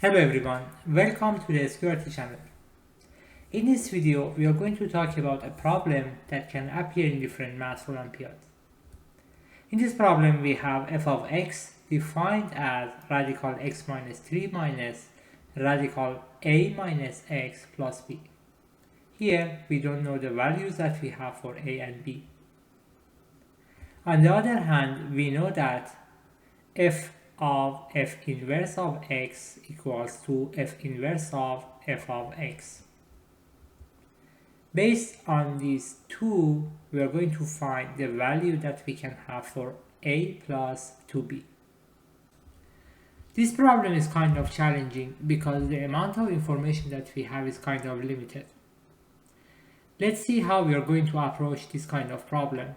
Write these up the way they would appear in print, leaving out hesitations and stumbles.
Hello everyone, welcome to the SQRT channel. In this video, we are going to talk about a problem that can appear in different math olympiads. In this problem, we have f of x defined as radical x minus 3 minus radical a minus x plus b. Here, we don't know the values that we have for a and b. On the other hand, we know that f of f inverse of x equals to f inverse of f of x. Based on these two, we are going to find the value that we can have for a plus 2b. This problem is kind of challenging because the amount of information that we have is kind of limited. Let's see how we are going to approach this kind of problem.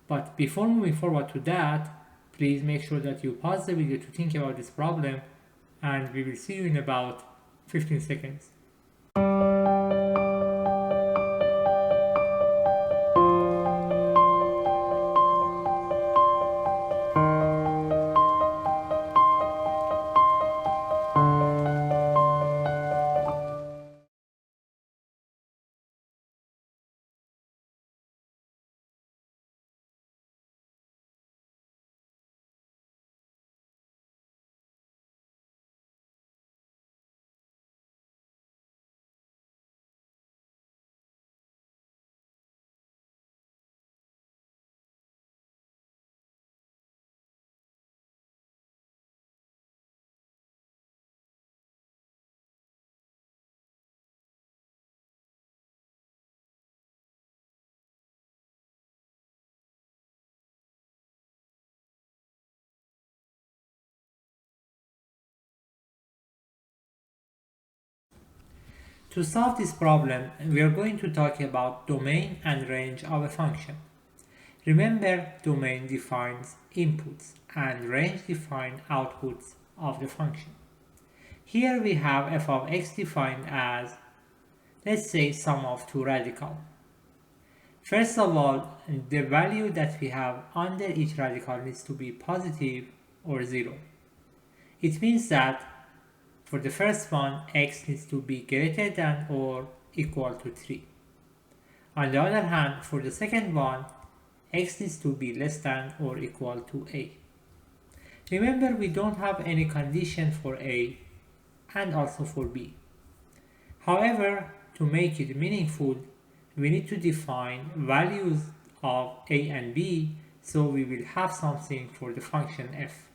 But before moving forward to that, please make sure that you pause the video to think about this problem, and we will see you in about 15 seconds. To solve this problem, we are going to talk about domain and range of a function. Remember, domain defines inputs and range defines outputs of the function. Here we have f of x defined as, let's say, sum of two radicals. First of all, the value that we have under each radical needs to be positive or 0. It means that for the first one, x needs to be greater than or equal to 3. On the other hand, for the second one, x needs to be less than or equal to a. Remember, we don't have any condition for a and also for b. However, to make it meaningful, we need to define values of a and b, so we will have something for the function f.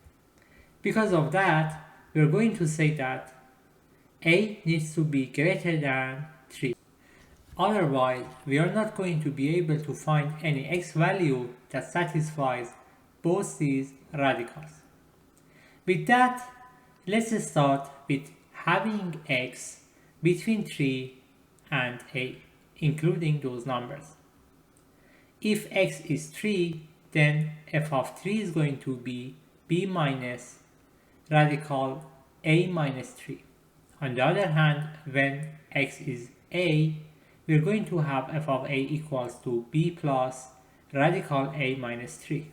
Because of that, we are going to say that a needs to be greater than 3. Otherwise, we are not going to be able to find any x value that satisfies both these radicals. With that, let's start with having x between 3 and a, including those numbers. If x is 3, then f of 3 is going to be b minus radical a minus 3. On the other hand, when x is a, we are going to have f of a equals to b plus radical a minus 3.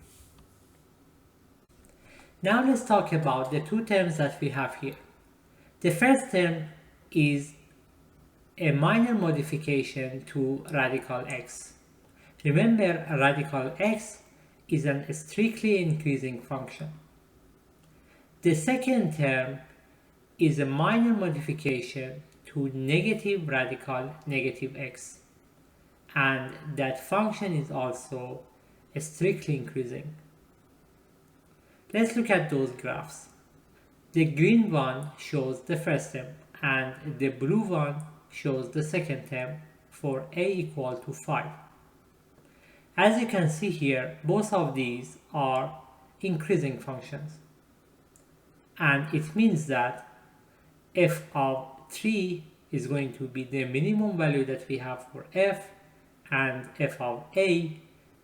Now let's talk about the two terms that we have here. The first term is a minor modification to radical x. Remember, radical x is a strictly increasing function. The second term is a minor modification to negative radical negative x, and that function is also strictly increasing. Let's look at those graphs. The green one shows the first term and the blue one shows the second term for a equal to 5. As you can see here, both of these are increasing functions. And it means that f of 3 is going to be the minimum value that we have for f, and f of a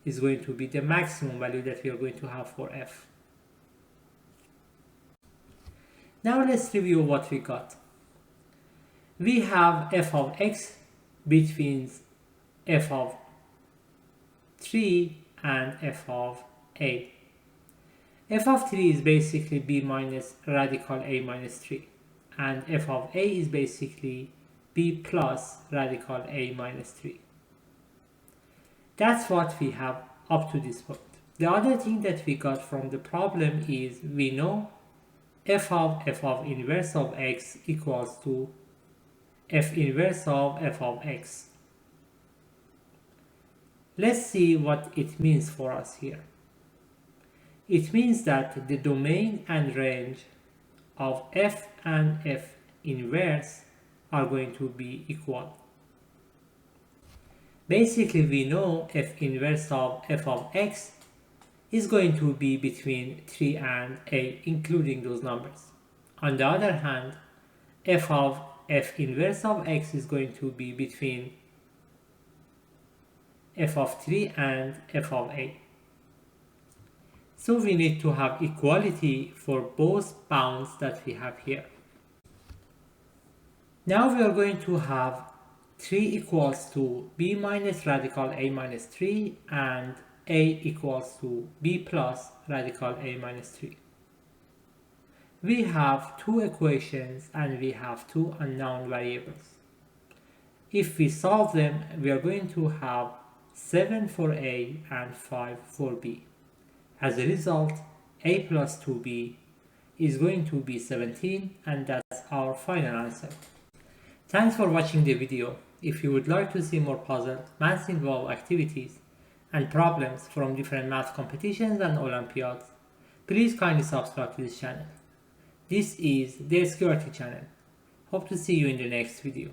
is going to be the maximum value that we are going to have for f. Now let's review what we got. We have f of x between f of 3 and f of a. f of 3 is basically b minus radical a minus 3, and f of a is basically b plus radical a minus 3. That's what we have up to this point. The other thing that we got from the problem is we know f of inverse of x equals to f inverse of f of x. Let's see what it means for us here. It means that the domain and range of f and f inverse are going to be equal. Basically, we know f inverse of f of x is going to be between 3 and a, including those numbers. On the other hand, f of f inverse of x is going to be between f of 3 and f of a. So we need to have equality for both bounds that we have here. Now we are going to have 3 equals to b minus radical a minus 3 and a equals to b plus radical a minus 3. We have two equations and we have two unknown variables. If we solve them, we are going to have 7 for a and 5 for b. As a result, a plus 2b is going to be 17, and that's our final answer. Thanks for watching the video. If you would like to see more puzzles, math involved activities, and problems from different math competitions and Olympiads, please kindly subscribe to this channel. This is the SQRT channel. Hope to see you in the next video.